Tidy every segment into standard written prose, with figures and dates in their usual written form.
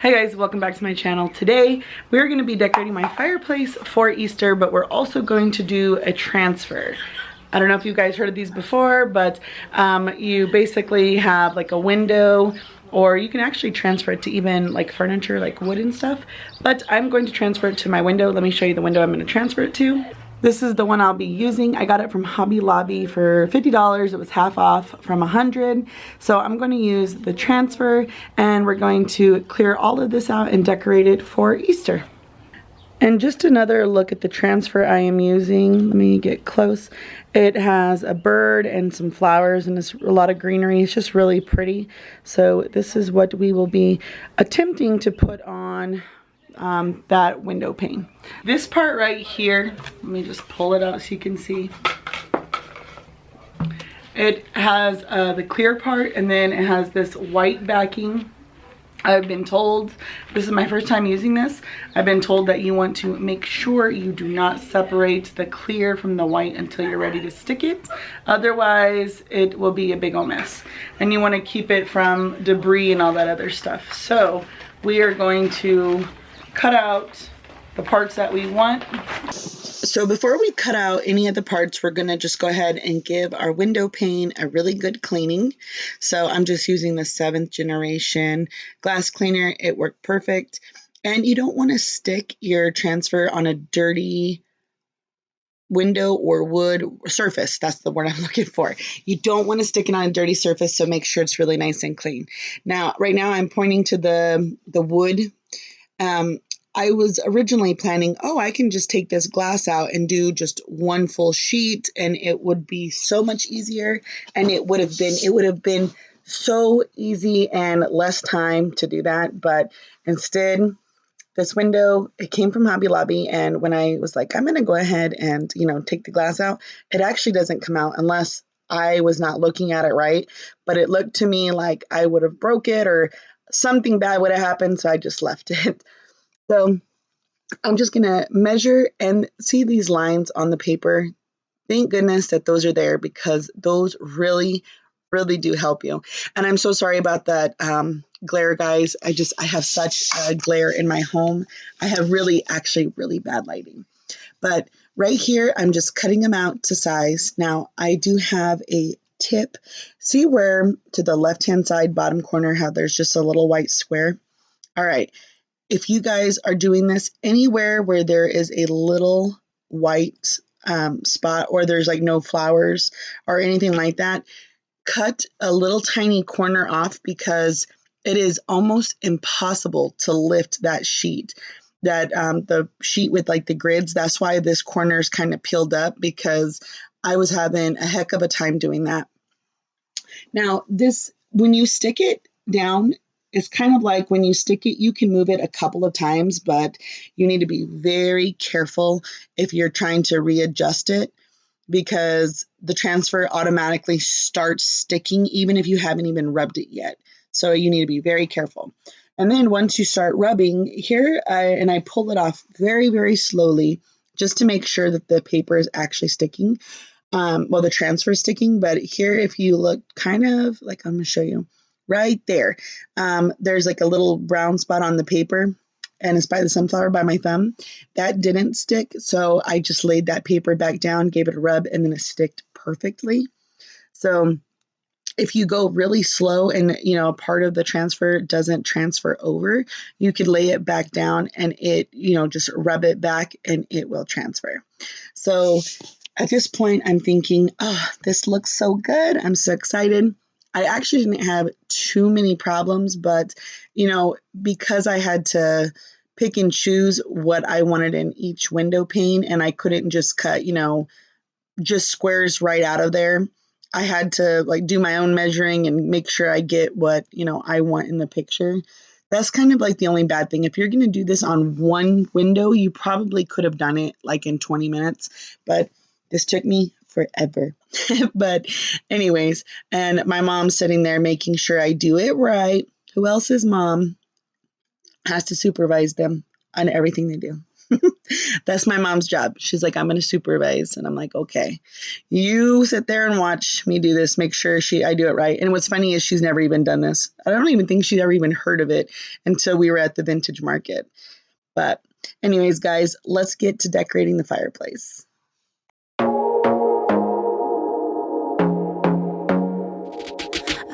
Hey guys, welcome back to my channel. Today we're going to be decorating my fireplace for Easter, but we're also going to do a transfer. I don't know if you guys heard of these before, but you basically have like a window, or you can actually transfer it to even like furniture, like wood and stuff. But I'm going to transfer it to my window. Let me show you the window I'm going to transfer it to. This is the one I'll be using. I got it from Hobby Lobby for $50. It was half off from $100. So I'm going to use the transfer, and we're going to clear all of this out and decorate it for Easter. And just another look at the transfer I am using. Let me get close. It has a bird and some flowers, and it's a lot of greenery. It's just really pretty. So this is what we will be attempting to put on that window pane. This part right here, let me just pull it out so you can see. It has the clear part, and then it has this white backing. I've been told, this is my first time using this, I've been told that you want to make sure you do not separate the clear from the white until you're ready to stick it. Otherwise, it will be a big old mess. And you want to keep it from debris and all that other stuff. So we are going to cut out the parts that we want. So before we cut out any of the parts, we're going to just go ahead and give our window pane a really good cleaning. So I'm just using the 7th generation glass cleaner. It worked perfect. And you don't want to stick your transfer on a dirty window or wood surface. That's the word I'm looking for. You don't want to stick it on a dirty surface, so make sure it's really nice and clean. Now, right now I'm pointing to the wood. I was originally planning, I can just take this glass out and do just one full sheet, and it would be so much easier, and it would have been so easy and less time to do that. But instead, this window, it came from Hobby Lobby, and when I was like, I'm going to go ahead and, take the glass out, it actually doesn't come out unless I was not looking at it right. But it looked to me like I would have broke it or something bad would have happened, so I just left it. So I'm just going to measure and see these lines on the paper. Thank goodness that those are there, because those really, really do help you. And I'm so sorry about that glare, guys. I have such a glare in my home. I have really bad lighting. But right here, I'm just cutting them out to size. Now, I do have a tip. See where to the left-hand side bottom corner how there's just a little white square? All right. If you guys are doing this anywhere where there is a little white spot, or there's like no flowers or anything like that, cut a little tiny corner off, because it is almost impossible to lift that sheet. The sheet with like the grids, that's why this corner is kind of peeled up, because I was having a heck of a time doing that. Now this, when you stick it down, it's kind of like when you stick it, you can move it a couple of times, but you need to be very careful if you're trying to readjust it, because the transfer automatically starts sticking even if you haven't even rubbed it yet. So you need to be very careful. And then once you start rubbing here, I pull it off very, very slowly, just to make sure that the paper is actually sticking. The transfer is sticking, but here, if you look kind of like, I'm going to show you. Right there, there's like a little brown spot on the paper, and it's by the sunflower by my thumb. That didn't stick, so I just laid that paper back down, gave it a rub, and then it sticked perfectly. So if you go really slow and part of the transfer doesn't transfer over, you could lay it back down and it just rub it back and it will transfer. So at this point, I'm thinking, this looks so good. I'm so excited. I actually didn't have too many problems, but, because I had to pick and choose what I wanted in each window pane, and I couldn't just cut, just squares right out of there. I had to do my own measuring and make sure I get what, I want in the picture. That's kind of like the only bad thing. If you're going to do this on one window, you probably could have done it in 20 minutes, but this took me forever. But anyways, and my mom's sitting there making sure I do it right. Who else's mom has to supervise them on everything they do? That's my mom's job. She's like, I'm going to supervise. And I'm like, okay, you sit there and watch me do this. Make sure I do it right. And what's funny is she's never even done this. I don't even think she's ever even heard of it until we were at the vintage market. But anyways, guys, let's get to decorating the fireplace.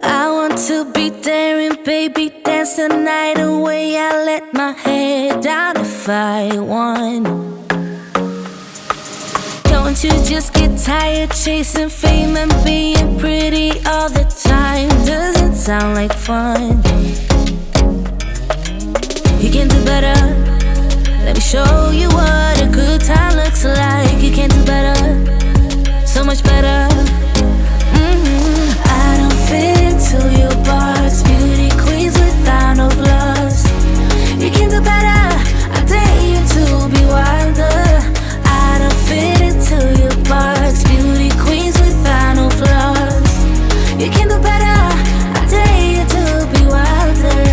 I want to be daring, baby, dance the night away. I let my head down if I won. Don't you just get tired chasing fame and being pretty all the time? Doesn't sound like fun. You can do better. Let me show you what a good time looks like. You can do better, so much better. I don't fit into your box. Beauty queens without no flaws. You can do better. I dare you to be wilder. I don't fit into your box. Beauty queens without no flaws. You can do better. I dare you to be wilder.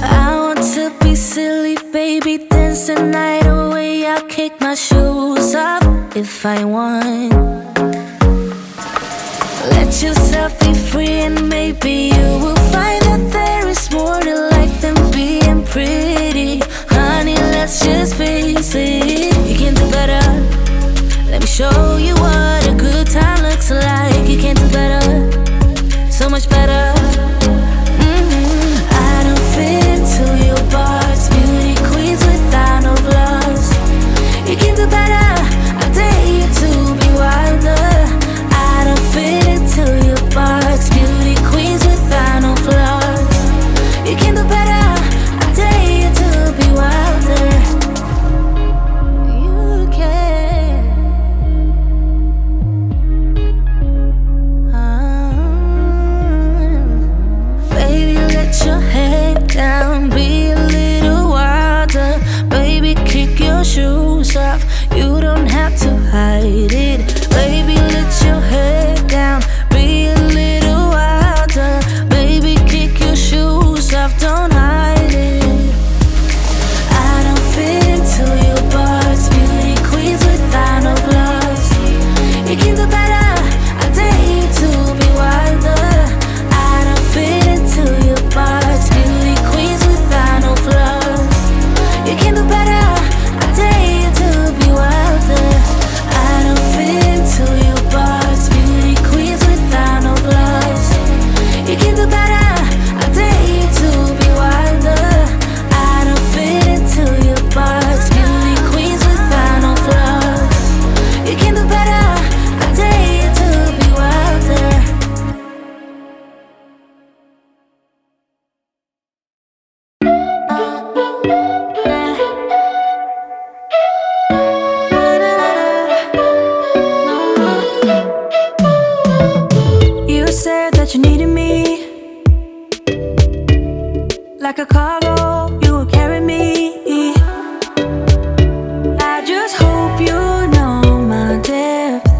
I want to be silly, baby, dance the night away. I'll kick my shoes off if I want. Let yourself be free and maybe you will find that there is more to life than being pretty. Honey, let's just face it. You can do better. Let me show you what a good time looks like. You can do better, so much better. I don't fit into your box. Beauty queens without no flaws. You can do better. I dare you to be wilder. I don't fit into your box. Beauty queens without no flaws. You can do better. I dare you to be wilder. You can. Baby, let your head down. Be a little wilder. Baby, kick your shoes off. You don't have to hide it. Baby, let your head down. Be a little wilder. Baby, kick your shoes off. Don't hide it. I don't fit into your box. Beauty queens without no flaws. You can do better. I dare you to be wilder. I don't fit into your box. Beauty queens without no flaws. You can do better. I dare you to be wilder. I don't fit into your box. Beauty queens without no flaws. You can do better. I dare you to be wilder. I don't fit into your box. Beauty queens without no flaws. You can do better. I dare you to be wilder. You said that you needed me like a cargo, you will carry me. I just hope you know my depth,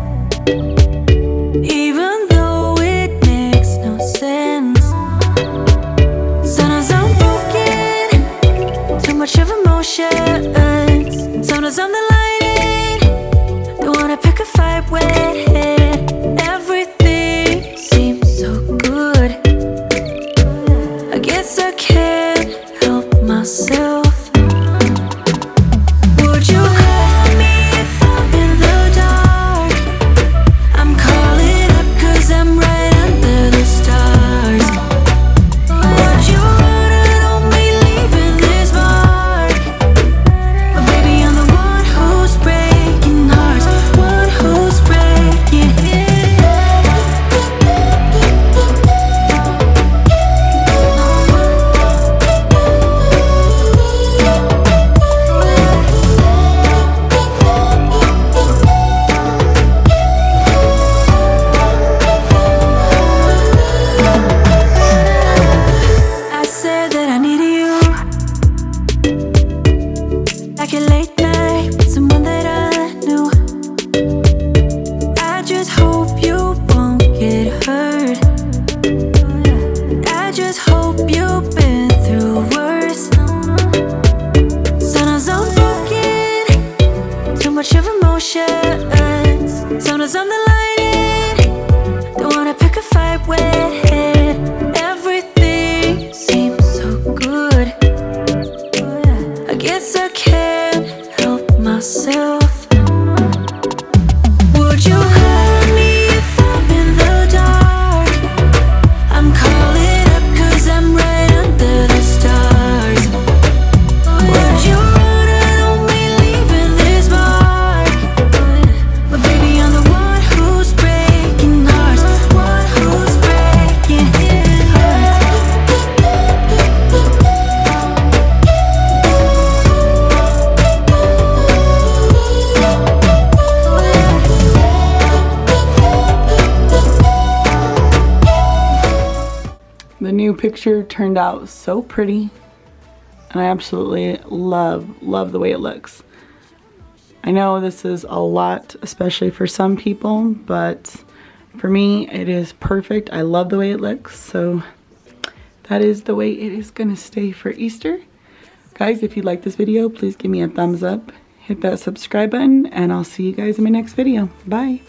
even though it makes no sense. Sometimes I'm broken, too much of emotions. Sometimes I'm the lightning, don't wanna pick a fight with. Everything seems so good. I guess I can't help myself. Would you call me if I'm in the dark? I'm calling up 'cause I'm right under the stars. Would you run on me leaving this mark? But baby, I'm the one who's breaking hearts, one who's breaking. guess I can't help myself. Would you hurt me if I'm in the dark? I'm calling up 'cause I'm right under the stars. Would you run and only leaving this mark? But baby, I'm the one who's breaking hearts, one who's breaking hearts. The new picture turned out so pretty, and I absolutely love the way it looks. I know this is a lot, especially for some people, but for me it is perfect. I love the way it looks, so that is the way it is gonna stay for Easter. Guys, if you like this video, please give me a thumbs up, hit that subscribe button, and I'll see you guys in my next video. Bye.